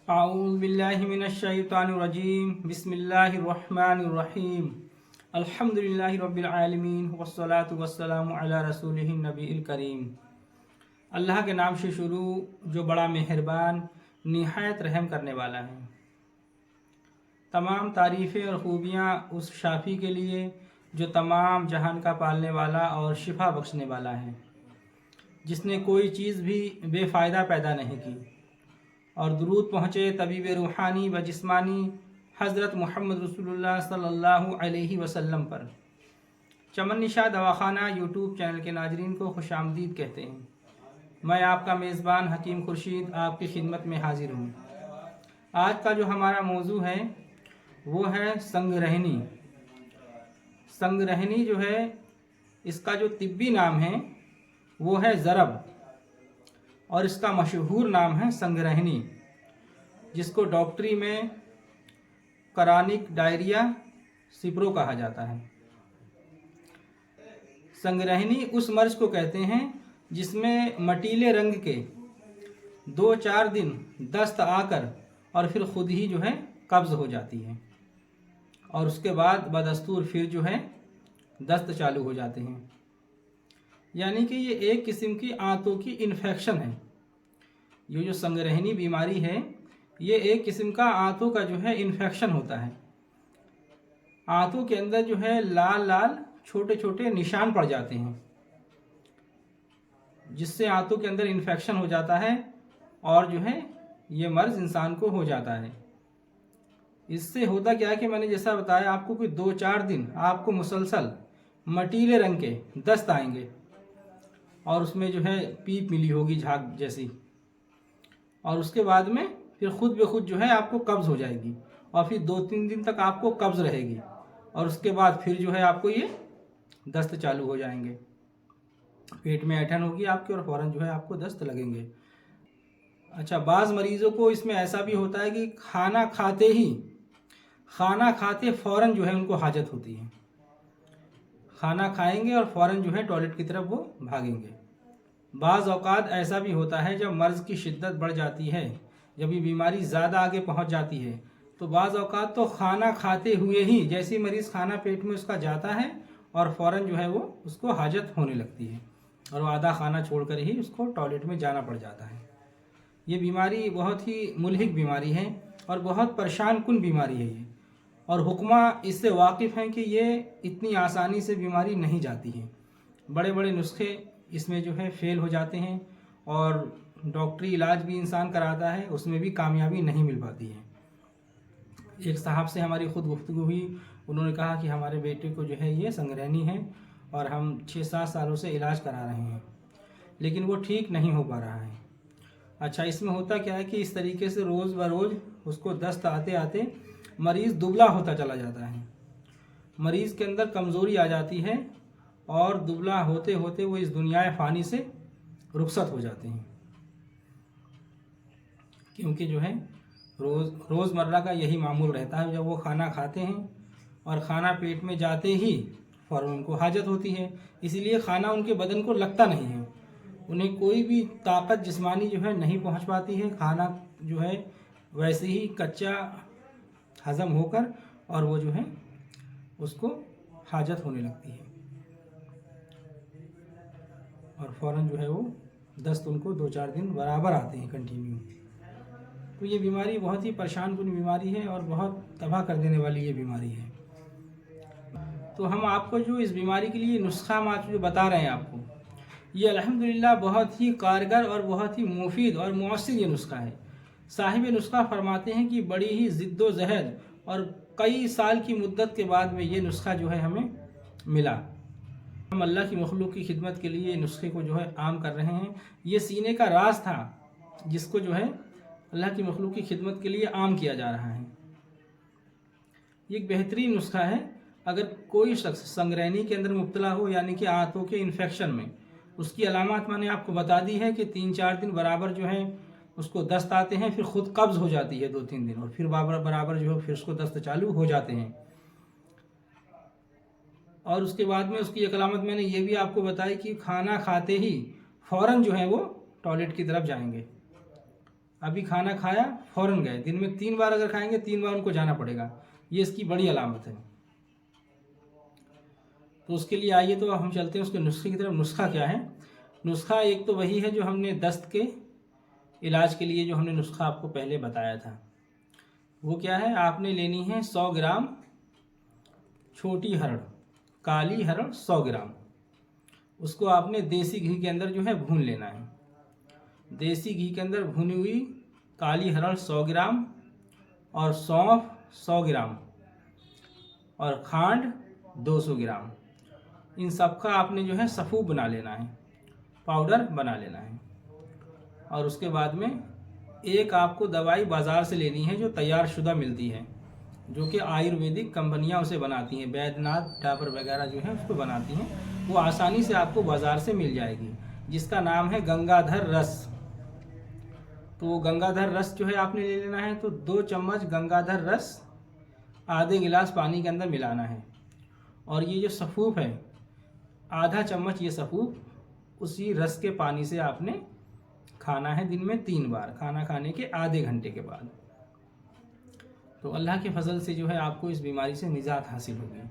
आऊज़ु बिल्लाहि मिनश शैतानिर रजीम बिस्मिल्लाहिर रहमानिर रहीम अल्हम्दुलिल्लाहि रब्बिल आलमीन वस्सलातु वस्सलामु अला रसूलिहिन नबील करीम। अल्लाह के नाम से शुरू जो बड़ा मेहरबान निहायत रहम करने वाला है। तमाम तारीफ़ें और ख़ूबियाँ उस शाफ़ी के लिए जो तमाम जहान का पालने वाला और शिफा बख्शने वाला है, जिसने कोई चीज़ भी बेफ़ायदा पैदा नहीं की। और दुरूद पहुँचे तबीब रूहानी व जिस्मानी हज़रत मोहम्मद रसूलुल्लाह सल्लल्लाहु अलैहि वसल्लम पर। चमन निशा दवाखाना यूट्यूब चैनल के नाजरीन को खुशामदीद कहते हैं। मैं आपका मेज़बान हकीम खुर्शीद आपकी खिदमत में हाजिर हूँ। आज का जो हमारा मौजू है वो है संगरहनी। संगरहनी जो है, इसका जो तिब्बी नाम है वो है ज़रब और इसका मशहूर नाम है संगरहनी, जिसको डॉक्टरी में करानिक डायरिया सिप्रो कहा जाता है। संगरहनी उस मर्ज को कहते हैं जिसमें मटीले रंग के 2-4 दिन दस्त आकर और फिर खुद ही जो है कब्ज़ हो जाती है और उसके बाद बदस्तूर फिर जो है दस्त चालू हो जाते हैं। यानी कि ये एक किस्म की आंतों की इन्फेक्शन है। ये जो संगरहनी बीमारी है ये एक किस्म का आंतों का जो है इन्फेक्शन होता है। आंतों के अंदर जो है लाल लाल छोटे छोटे निशान पड़ जाते हैं, जिससे आंतों के अंदर इन्फेक्शन हो जाता है और जो है ये मर्ज इंसान को हो जाता है। इससे होता क्या है कि मैंने जैसा बताया आपको, कोई 2-4 दिन आपको मुसलसल मटीले रंग के दस्त आएंगे और उसमें जो है पीप मिली होगी झाग जैसी, और उसके बाद में फिर खुद ब खुद जो है आपको कब्ज़ हो जाएगी और फिर 2-3 दिन तक आपको कब्ज़ रहेगी और उसके बाद फिर जो है आपको ये दस्त चालू हो जाएंगे। पेट में ऐंठन होगी आपके और फ़ौरन जो है आपको दस्त लगेंगे। अच्छा, बाज़ मरीज़ों को इसमें ऐसा भी होता है कि खाना खाते फ़ौरन जो है उनको हाजत होती है। खाना खाएंगे और फ़ौरन जो है टॉयलेट की तरफ वो भागेंगे। बाज़ औक़ात ऐसा भी होता है जब मर्ज़ की शिद्दत बढ़ जाती है, जब ये बीमारी ज़्यादा आगे पहुंच जाती है, तो बाज़ औक़ात तो खाना खाते हुए ही जैसे मरीज़ खाना पेट में उसका जाता है और फ़ौरन जो है वो उसको हाजत होने लगती है और वो आधा खाना छोड़कर ही उसको टॉयलेट में जाना पड़ जाता है। ये बीमारी बहुत ही मुल्हिक बीमारी है और बहुत परेशान कुन बीमारी है ये, और हुक्मा इससे वाकिफ़ हैं कि ये इतनी आसानी से बीमारी नहीं जाती है। बड़े बड़े नुस्खे इसमें जो है फ़ेल हो जाते हैं और डॉक्टरी इलाज भी इंसान कराता है, उसमें भी कामयाबी नहीं मिल पाती है। एक साहब से हमारी ख़ुद गुफ्तगू हुई, उन्होंने कहा कि हमारे बेटे को जो है ये संगरहनी है और हम 6-7 सालों से इलाज करा रहे हैं लेकिन वो ठीक नहीं हो पा रहा है। अच्छा, इसमें होता क्या है कि इस तरीके से रोज़ ब रोज़ उसको दस्त आते आते मरीज़ दुबला होता चला जाता है। मरीज़ के अंदर कमज़ोरी आ जाती है और दुबला होते होते वो इस दुनिया फ़ानी से रुखसत हो जाते हैं, क्योंकि जो है रोज़मर्रा का यही मामूल रहता है। जब वो खाना खाते हैं और खाना पेट में जाते ही फ़ौरन उनको हाजत होती है, इसीलिए खाना उनके बदन को लगता नहीं है, उन्हें कोई भी ताकत जिस्मानी जो है नहीं पहुंच पाती है। खाना जो है वैसे ही कच्चा हज़म होकर और वो जो है उसको हाजत होने लगती है और फ़ौरन जो है वो दस्त उनको 2-4 दिन बराबर आते हैं कंटिन्यू। तो ये बीमारी बहुत ही परेशान कुन बीमारी है और बहुत तबाह कर देने वाली ये बीमारी है। तो हम आपको जो इस बीमारी के लिए नुस्खा हम आज जो बता रहे हैं आपको, ये अल्हम्दुलिल्लाह बहुत ही कारगर और बहुत ही मुफीद और मौसर ये नुस्खा है। साहिब नुस्खा फरमाते हैं कि बड़ी ही ज़िद्दोजहद और कई साल की मुद्दत के बाद में ये नुस्खा जो है हमें मिला। हम अल्लाह की मखलूक की खिदमत के लिए नुस्खे को जो है आम कर रहे हैं। ये सीने का राज था जिसको जो है अल्लाह की मखलूक की खिदमत के लिए आम किया जा रहा है। ये एक बेहतरीन नुस्खा है। अगर कोई शख्स संगरहनी के अंदर मुब्तला हो, यानी कि आंतों के इन्फेक्शन में, उसकी अलामत मैंने आपको बता दी है कि 3-4 दिन बराबर जो है उसको दस्त आते हैं, फिर ख़ुद कब्ज़ हो जाती है 2-3 दिन और फिर बराबर जो है फिर उसको दस्त चालू हो जाते हैं। और उसके बाद में उसकी एक अलामत मैंने ये भी आपको बताई कि खाना खाते ही फ़ौरन जो है वो टॉयलेट की तरफ जाएंगे अभी खाना खाया फ़ौरन गए, दिन में 3 बार अगर खाएंगे 3 बार उनको जाना पड़ेगा, ये इसकी बड़ी अलामत है। तो उसके लिए आइए तो हम चलते हैं उसके नुस्खे की तरफ। नुस्खा क्या है? नुस्खा एक तो वही है जो हमने दस्त के इलाज के लिए जो हमने नुस्खा आपको पहले बताया था। वो क्या है? आपने लेनी है 100 ग्राम छोटी हरड़, काली हरड़ 100 ग्राम। उसको आपने देसी घी के अंदर जो है भून लेना है। देसी घी के अंदर भुनी हुई काली हरड़ 100 ग्राम और सौंफ 100 ग्राम और खांड 200 ग्राम, इन सब का आपने जो है सफ़ूफ बना लेना है, पाउडर बना लेना है। और उसके बाद में एक आपको दवाई बाज़ार से लेनी है जो तैयार शुदा मिलती है, जो कि आयुर्वेदिक कंपनियां उसे बनाती हैं, बैद्यनाथ डाबर वगैरह जो है उसको बनाती हैं, वो आसानी से आपको बाज़ार से मिल जाएगी, जिसका नाम है गंगाधर रस। तो गंगाधर रस जो है आपने ले लेना है। तो 2 चम्मच गंगाधर रस आधे गिलास पानी के अंदर मिलाना है। और ये जो सफ़ूफ है आधा चम्मच, ये सफ़ूफ उसी रस के पानी से आपने खाना है दिन में 3 बार, खाना खाने के आधे घंटे के बाद। तो अल्लाह के फजल से जो है आपको इस बीमारी से निजात हासिल होगी।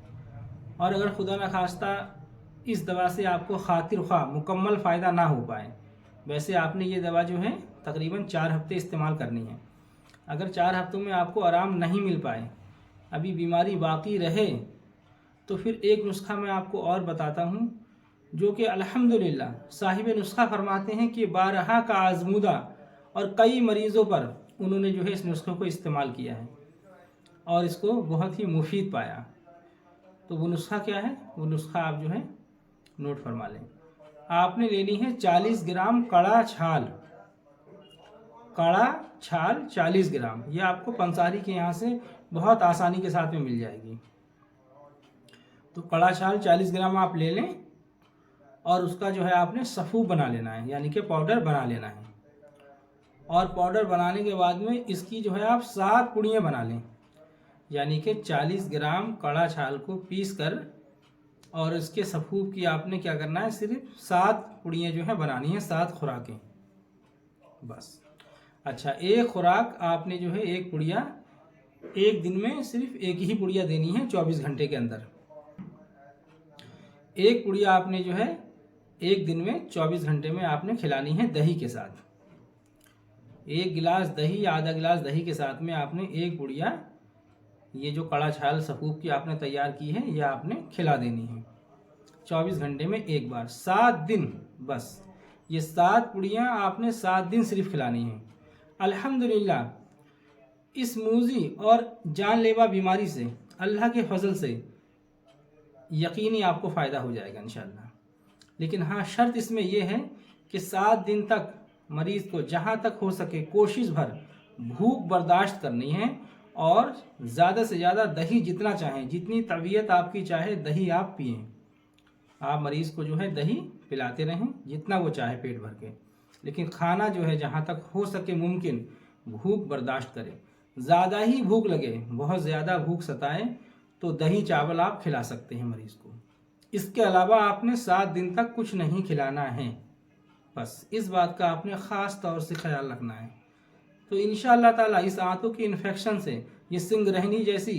और अगर खुदा न खास्ता इस दवा से आपको खातिर ख्वाह मुकम्मल फ़ायदा ना हो पाए, वैसे आपने ये दवा जो है तकरीबन 4 हफ्ते इस्तेमाल करनी है। अगर 4 हफ्तों में आपको आराम नहीं मिल पाए, अभी बीमारी बाकी रहे, तो फिर एक नुस्खा मैं आपको और बताता हूँ, जो कि अल्हम्दुलिल्लाह साहिब नुस्खा फरमाते हैं कि बारहा का आजमूदा और कई मरीज़ों पर उन्होंने जो है इस नुस्खे को इस्तेमाल किया है और इसको बहुत ही मुफीद पाया। तो वो नुस्खा क्या है? वो नुस्खा आप जो है नोट फरमा लें। आपने लेनी है 40 ग्राम कड़ा छाल, कड़ा छाल 40 ग्राम। ये आपको पंसारी के यहाँ से बहुत आसानी के साथ में मिल जाएगी। तो कड़ा छाल 40 ग्राम आप ले लें और उसका जो है आपने सफ़ूफ बना लेना है, यानी कि पाउडर बना लेना है। और पाउडर बनाने के बाद में इसकी जो है आप 7 पुड़ियाँ बना लें, यानी कि 40 ग्राम कड़ा छाल को पीस कर और इसके सफ़ूफ की आपने क्या करना है, सिर्फ 7 पुड़ियाँ जो है बनानी है, 7 खुराकें बस। अच्छा, एक खुराक आपने जो है एक पुड़िया एक दिन में सिर्फ एक ही पुड़िया देनी है 24 घंटे के अंदर। एक पुड़िया आपने जो है एक दिन में 24 घंटे में आपने खिलानी है दही के साथ। 1 गिलास दही या आधा गिलास दही के साथ में आपने एक पुड़िया ये जो कड़ा छाल सफ़ूफ की आपने तैयार की है यह आपने खिला देनी है 24 घंटे में एक बार, 7 दिन बस। ये 7 पुड़ियाँ आपने 7 दिन सिर्फ खिलानी है। अल्हम्दुलिल्लाह इस मूजी और जानलेवा बीमारी से अल्लाह के फजल से यकीनी आपको फ़ायदा हो जाएगा इंशाअल्लाह। लेकिन हाँ, शर्त इसमें यह है कि 7 दिन तक मरीज़ को जहाँ तक हो सके कोशिश भर भूख बर्दाश्त करनी है और ज़्यादा से ज़्यादा दही जितना चाहें, जितनी तबीयत आपकी चाहे दही आप पिएँ। आप मरीज़ को जो है दही पिलाते रहें जितना वो चाहे पेट भर के, लेकिन खाना जो है जहाँ तक हो सके मुमकिन भूख बर्दाश्त करें। ज़्यादा ही भूख लगे, बहुत ज़्यादा भूख सताए तो दही चावल आप खिला सकते हैं मरीज़ को। इसके अलावा आपने 7 दिन तक कुछ नहीं खिलाना है, बस इस बात का आपने ख़ास तौर से ख्याल रखना है। तो इंशाअल्लाह ताला इस आंतों की इन्फेक्शन से, ये सिंगरहनी जैसी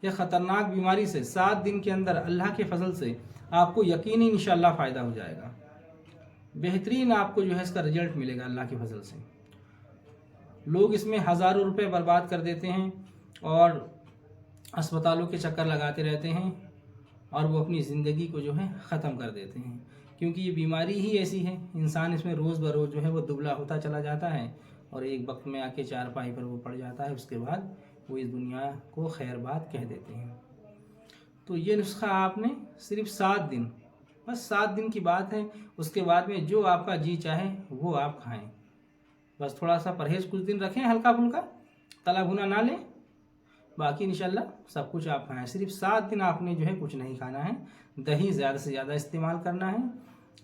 ये ख़तरनाक बीमारी से 7 दिन के अंदर अल्लाह के फजल से आपको यकीनी इंशाअल्लाह फ़ायदा हो जाएगा। बेहतरीन आपको जो है इसका रिजल्ट मिलेगा अल्लाह के फजल से। लोग इसमें हज़ारों रुपए बर्बाद कर देते हैं और अस्पतालों के चक्कर लगाते रहते हैं और वो अपनी ज़िंदगी को जो है ख़त्म कर देते हैं, क्योंकि ये बीमारी ही ऐसी है। इंसान इसमें रोज़ बरोज़ जो है वो दुबला होता चला जाता है और एक वक्त में आके चारपाई पर वो पड़ जाता है, उसके बाद वो इस दुनिया को खैर बात कह देते हैं। तो ये नुस्खा आपने सिर्फ 7 दिन, बस 7 दिन की बात है। उसके बाद में जो आपका जी चाहे वो आप खाएं, बस थोड़ा सा परहेज़ कुछ दिन रखें, हल्का फुल्का तला भुना ना लें, बाकी इंशाल्लाह सब कुछ आप खाएं। सिर्फ 7 दिन आपने जो है कुछ नहीं खाना है, दही ज़्यादा से ज़्यादा इस्तेमाल करना है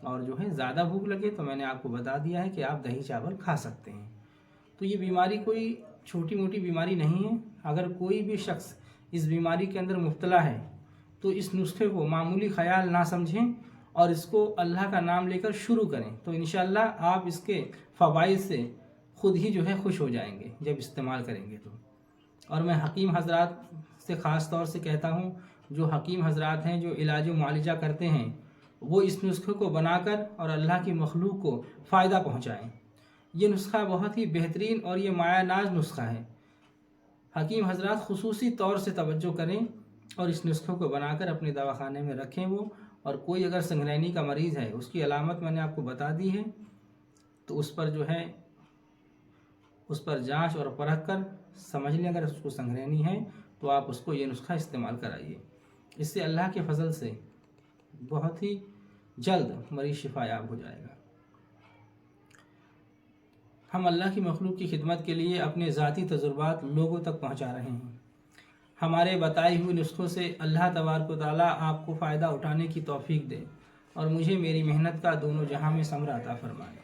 और जो है ज़्यादा भूख लगे तो मैंने आपको बता दिया है कि आप दही चावल खा सकते हैं। तो ये बीमारी कोई छोटी मोटी बीमारी नहीं है। अगर कोई भी शख्स इस बीमारी के अंदर मुब्तला है तो इस नुस्खे को मामूली ख्याल ना समझें और इसको अल्लाह का नाम लेकर शुरू करें, तो इंशाअल्लाह आप इसके फ़वाइद से ख़ुद ही जो है खुश हो जाएंगे जब इस्तेमाल करेंगे तो। और मैं हकीम हजरात से ख़ास तौर से कहता हूँ, जो हकीम हजरात हैं जो इलाज मुआलिजा करते हैं, वो इस नुस्खे को बनाकर और अल्लाह की मखलूक को फ़ायदा पहुँचाएँ। ये नुस्खा बहुत ही बेहतरीन और ये मायानाज नुस्खा है। हकीम हजरात खुसूसी तौर से तवज्जो करें और इस नुस्खे को बनाकर अपने दवाखाने में रखें वो। और कोई अगर संगरैनी का मरीज़ है, उसकी अलामत मैंने आपको बता दी है, तो उस पर जो है उस पर जांच और परख कर समझ लें। अगर उसको संगरैनी है तो आप उसको ये नुस्खा इस्तेमाल कराइए। इससे अल्लाह के फजल से बहुत ही जल्द मरीज़ शिफायाब हो जाएगा। हम अल्लाह की मखलूक की खिदमत के लिए अपने ज़ाती तजुर्बात लोगों तक पहुँचा रहे हैं। हमारे बताए हुए नुस्खों से अल्लाह तबारक व तआला आपको फ़ायदा उठाने की तौफ़ीक दे और मुझे मेरी मेहनत का दोनों जहां में समरा अता फरमाए।